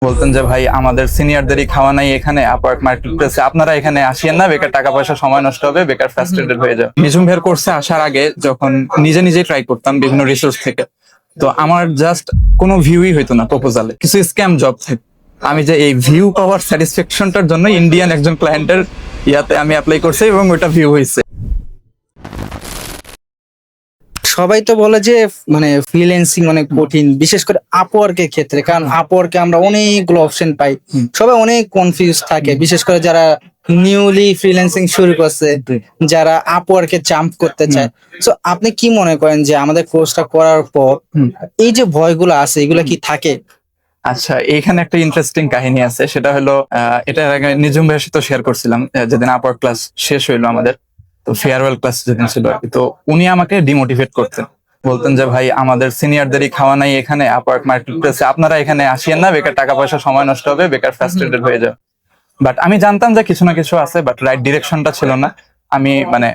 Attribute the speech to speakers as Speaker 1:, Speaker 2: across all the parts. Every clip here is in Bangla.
Speaker 1: বলতেন যে ভাই আমাদের সিনিয়রদেরই খাওয়া নাই এখানে আপওয়ার্ক মার্কেটপ্লেসে, আপনারা এখানে আসিয়েন না, বেকার টাকা পয়সা সময় নষ্ট হবে, বেকার ফ্রাস্ট্রেটেড হয়ে যাবে। নিঝুম ভাইয়ের কোর্সে আসার আগে যখন নিজে নিজেই ট্রাই করতাম বিভিন্ন রিসোর্স থেকে, তো আমার জাস্ট কোনো ভিউই হইতো না প্রপোজালে, কিছু স্ক্যাম জব থাকে। আমি যে এই ভিউ পাওয়ার স্যাটিসফ্যাকশনটার জন্য ইন্ডিয়ান একজন ক্লায়েন্টের ইয়াতে আমি অ্যাপ্লাই করছি এবং ওইটা ভিউ হয়েছে।
Speaker 2: সবাই তো বলে যে মানে ফ্রিল্যান্সিং অনেক কঠিন, বিশেষ করে আপওয়ার্কের ক্ষেত্রে, কারণ আপওয়ার্কে আমরা অনেকগুলো অপশন পাই। সবাই অনেক কনফিউজ থাকে, বিশেষ করে যারা নিউলি ফ্রিল্যান্সিং শুরু করছে, যারা আপওয়ার্কে জাম্প করতে চায়। সো আপনি কি মনে করেন যে আমাদের কোর্সটা করার পর এই যে ভয়গুলো আছে এগুলো কি থাকে?
Speaker 1: আচ্ছা, এইখানে একটা ইন্টারেস্টিং কাহিনী আছে, সেটা হলো এটার আগে নিজুম ভাইয়ের সাথে শেয়ার করছিলাম। যেদিন আপওয়ার্ক ক্লাস শেষ হইলো আমাদের, তো ফেয়ারওয়েল ক্লাস যেদিন ছিল আর কি, তো উনি আমাকে ডিমোটিভেট করতেন, বলতেন যে ভাই আমাদের সিনিয়রদেরই খাওয়া নাই এখানে আপওয়ার্ক মার্কেটপ্লেসে, আপনারা এখানে আসিয়েন না, বেকার টাকা পয়সা সময় নষ্ট হবে, বেকার ফ্রাস্ট্রেটেড হয়ে যাবে। বাট আমি জানতাম যে কিছু না কিছু আছে, বাট রাইট ডিরেকশনটা ছিল না। আমি মানে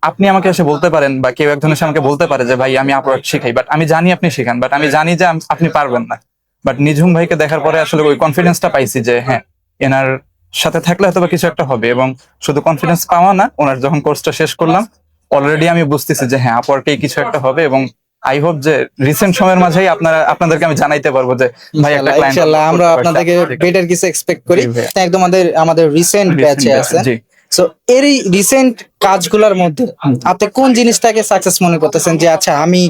Speaker 1: আপনি আমাকে এসে বলতে পারেন বা কেউ একজন এসে আমাকে বলতে পারে যে ভাই আমি আপওয়ার্ক শিখাই, বাট আমি জানি আপনি শেখান, বাট আমি জানি যে আপনি পারবেন না। বাট নিঝুম ভাইকে দেখার পরে আসলে ওই কনফিডেন্সটা পাইছি যে হ্যাঁ, এনার সাথে থাকলে হয়তো বা কিছু একটা হবে। এবং শুধু কনফিডেন্স পাওয়া না, ওনার যখন কোর্সটা শেষ করলাম অলরেডি আমি বুঝতেছি যে হ্যাঁ, আপওয়ার্কেই কিছু একটা হবে। এবং আই হোপ যে রিসেন্ট সময়ের মাঝেই আপনাদেরকে আমি জানাইতে পারবো যে ভাই একটা ক্লায়েন্ট
Speaker 2: ইনশাআল্লাহ আমরা আপনাদেরকে বেটার কিছু এক্সপেক্ট করি। একদম আমাদের রিসেন্ট ব্যাচে আছে।
Speaker 1: জি।
Speaker 2: সো এর এই রিসেন্ট কাজগুলোর মধ্যে আপনি কোন জিনিসটাকে সাকসেস মনে করতেছেন, যে আচ্ছা আমি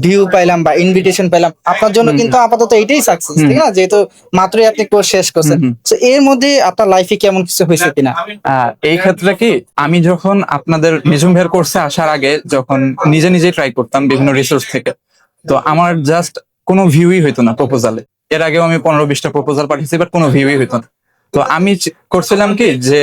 Speaker 2: ভিউ পাইলাম বা ইনভিটেশন পেলাম, আপনার জন্য কিন্তু আপাতত এটাই সাকসেস, ঠিক না? যেহেতু মাত্রই আপনি কোর্স শেষ করছেন। তো এর মধ্যে আপনার লাইফে কেমন কিছু হয়েছে কিনা?
Speaker 1: এই ক্ষেত্রে কি, আমি যখন আপনাদের নিঝুম ভাইয়ের কোর্সে আসার আগে যখন নিজে নিজেই ট্রাই করতাম বিভিন্ন রিসোর্স থেকে, তো আমার জাস্ট কোনো ভিউই হইতো না প্রপোজালে। এর আগেও আমি 15-20টা প্রপোজাল পাঠিয়েছি, বাট কোনো ভিউই হইতো না। তো আমি করছিলাম কি, যে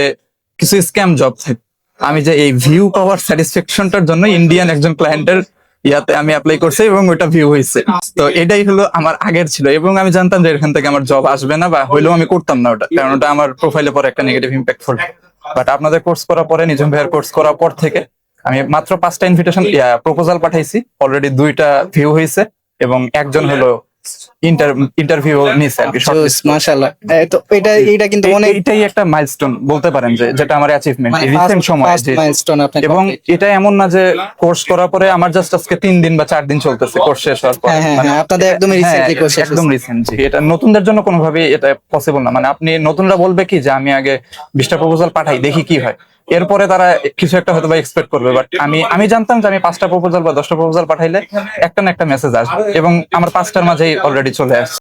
Speaker 1: কিছু স্ক্যাম জব থাকে। আমি যে এই ভিউ পাওয়ার স্যাটিসফ্যাকশনটার জন্য ইন্ডিয়ান একজন ক্লায়েন্টের ইয়াতে আমি অ্যাপ্লাই করছি এবং ওইটা ভিউ হয়েছে। তো এটাই হলো আমার আগের ছিল, এবং আমি জানতাম যে এখান থেকে আমার জব আসবে না, বা হইলেও আমি করতাম না ওটা, কারণ ওটা আমার প্রোফাইলে পরে একটা নেগেটিভ ইম্প্যাক্ট ফেলবে। বাট আপনাদের কোর্স করার পরে, নিঝুম ভাইয়ের কোর্স করার পর থেকে আমি মাত্র 5টা ইনভিটেশন প্রপোজাল পাঠাইছি, অলরেডি 2টা ভিউ হয়েছে এবং একজন হলো ইন্টারভিউ নিছে আর কি।
Speaker 2: মাশাআল্লাহ। তো এটা কিন্তু অনেক,
Speaker 1: এটাই একটা মাইলস্টোন বলতে পারেন, যে যেটা আমার অ্যাচিভমেন্ট রিসেন্ট সময়ে।
Speaker 2: মাইলস্টোন আপনি।
Speaker 1: এবং এটা এমন না যে কোর্স করার পরে আমার জাস্ট আজকে 3 দিন বা 4 দিন চলতেছে কোর্স শেষ হওয়ার পর।
Speaker 2: মানে আপনাদের একদমই রিসেন্টলি কোর্স শেষ,
Speaker 1: একদম রিসেন্ট। এটা নতুনদের জন্য কোনোভাবেই এটা পসিবল না। মানে আপনি নতুনরা বলবে কি যে আমি আগে 20টা প্রপোজাল পাঠাই, দেখি কি হয়, এরপরে তারা কিছু একটা হয়তো বা এক্সপেক্ট করবে। বাট আমি জানতাম যে আমি 5টা প্রপোজাল বা 10টা প্রপোজাল পাঠাইলে একটা না একটা মেসেজ আসবে, এবং আমার 5টার মাঝেই অলরেডি চলে আসছে।